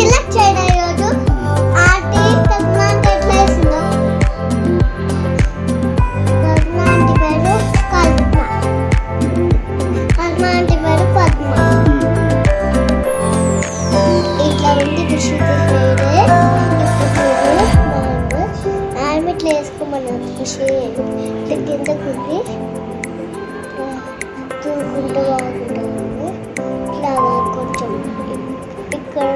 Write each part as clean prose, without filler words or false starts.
Select చేయడం ఈరోజు aunty కల్పన అంటే ఎట్లా వేసిందో. కల్పన ఆంటీ పేరు కల్పన, కల్పన ఆంటీ పేరు పద్మ. ఇట్లా ఉంది కృషిది హెయిర్. ఆమె ఇట్లా వేసుకోమన్నది కృషి. ఇట్లా కిందకుంది తూకుంటూ బాగుంటుంది. ఇట్లా కొంచెం ఇక్కడ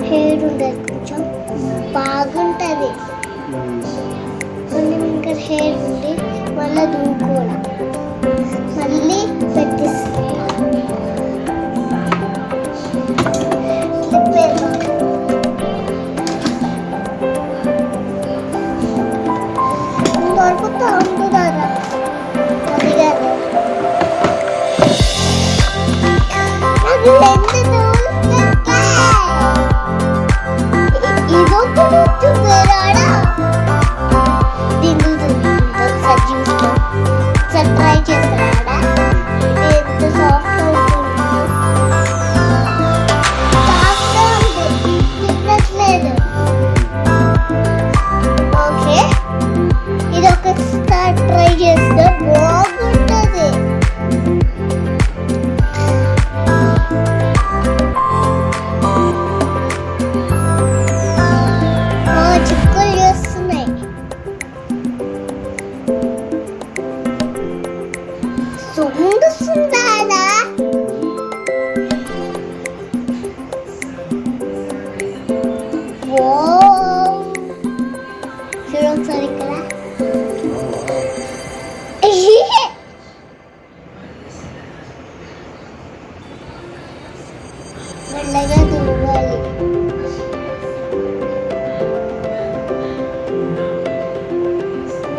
హెయిర్ ఉండదు, కొంచెం బాగుంటుంది. కొంచెం ఇంకా హెయిర్ ఉండి మళ్ళీ దూకోవాలి, మళ్ళీ పెట్టిస్తా. దొరుకుతా ఉంటుందా అది కాదు. ట్రై చేస్తాడా ఎంత సాఫ్ట్ తినట్లేదు. ఓకే, ఇది ఒకసారి ట్రై చేస్తే బాగుంటుంది. చిక్కులు చేస్తున్నాయి. సౌండ్ వస్తుందా? చూడు ఒకసారి ఇక్కడ మెల్లగా దువ్వాలి.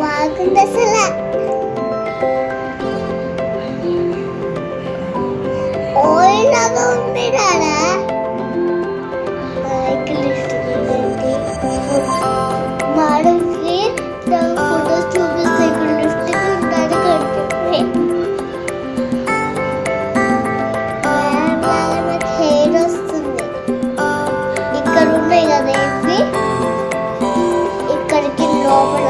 బాగుంది అసలు. ఆయిల్ లాగా ఉంది రాడా. మేడంకి ఫోటోస్ చూపిస్తే ఇక్కడ లిఫ్ట్ ఉంటుంది కనిపి హెయిర్ వస్తుంది. ఇక్కడ ఉన్నాయి కదా ఇవి, ఇక్కడికి లోపల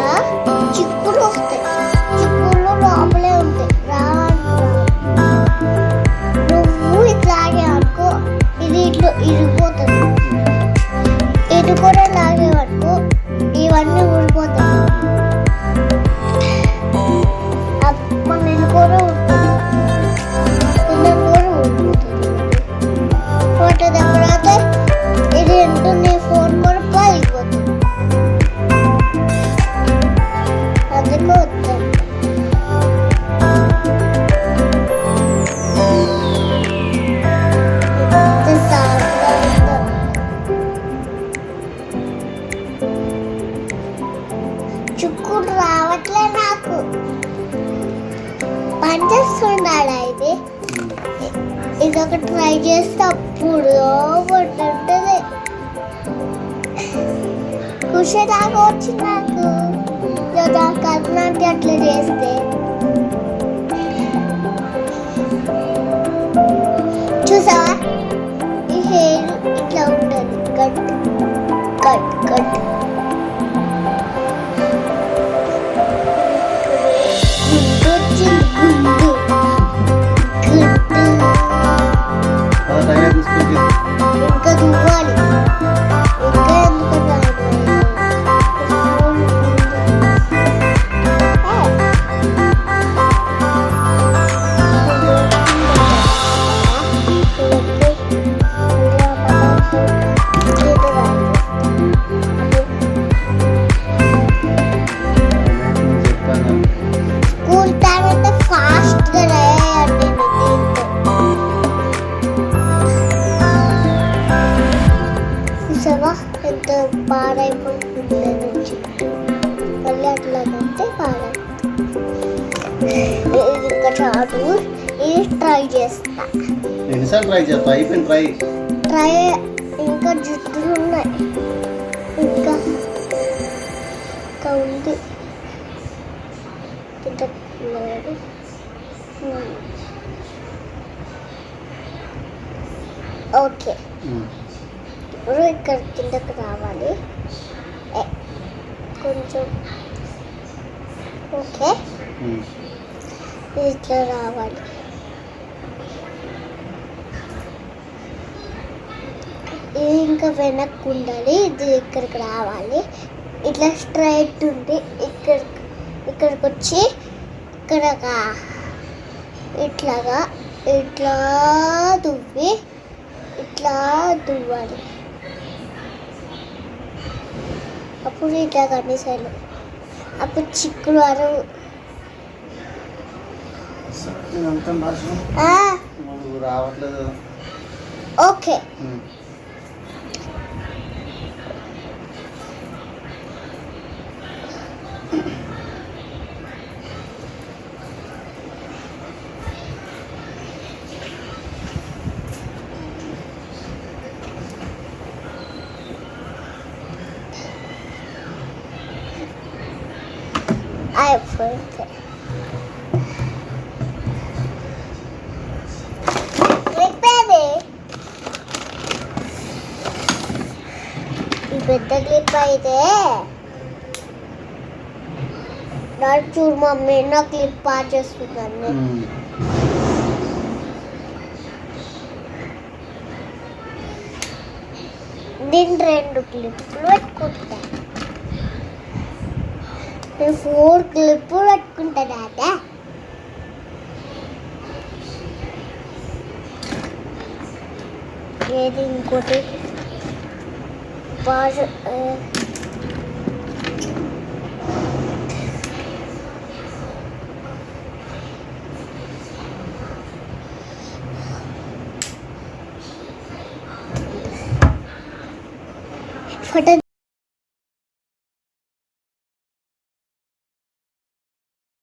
చిక్కులు వస్తాయి. చిక్కులు లోపలే ఉంటాయి. నువ్వు ఇట్లా లాగే అనుకో, ఇది ఇట్లా ఇరిగిపోతుంది. ఇది కూడా లాగే అనుకో, ఇవన్నీ ఊడిపోతాయి. మన ఇది కూడా ఉంటుంది, కింద కూడా ఊడిపోతుంది. ఫోటో తర్వాత ఇది ఉంటుంది, ఫోన్ కూడా పగిలిపోతుంది. అందుకే వద్దండి. చుక్కుడు రావట్లే నాకు. పని చేస్తున్నాడా ఇది? ఇదొక ట్రై చేస్తే అప్పుడు ఉంటుంది. ఖుషి దాకా వచ్చింది నాకు. కల్పనాకి అట్లా చేస్తే చూసావా, ఈ హెయిర్ ఇట్లా ఉంటుంది. కట్ కట్ కట్ ఇంకా దువ్వాలి. ఇంకా ఎందుకు స్కూల్ టైం అయితే ఫాస్ట్గా రాయండి. చూసావా ఎంత పాడైపోతుంది చుట్టూ. మళ్ళీ అట్లా అంటే పాడైపోతుంది. ఇంకా చాలు, ఇది ట్రై చేస్తా. ఎన్నిసార్లు ట్రై చేస్తా? అయిపోయింది ట్రై. ట్రై ఇంకా జుట్టులు ఉన్నాయి. ఇంకా ఉంది. ఓకే, ఇప్పుడు ఇప్పుడు ఇక్కడ కిందకు రావాలి. కొంచెం ఓకే, ఇట్లా రావాలి. ఇది ఇంకా వెనక్కి ఉండాలి. ఇది ఇక్కడికి రావాలి. ఇట్లా స్ట్రైట్ ఉండి ఇక్కడికి వచ్చి ఇక్కడ ఇట్లా దువ్వి ఇట్లా దువ్వాలి. అప్పుడు ఇట్లా కనిసాలు, అప్పుడు చిక్కుడు అరు. రావట్లేదు. ఓకే, అయిపోయింది. ఈ పెద్ద క్లిప్ అయితే నాకు చూడు మమ్మీ, నా క్లిప్ పాస్ చేస్తున్నాను. నేను 2 క్లిప్లు పెట్టుకుంటా. నేను 4 క్లిప్లు పెట్టుకుంటా దాదా. ఏది ఇంకోటి పాస్ ఫోటో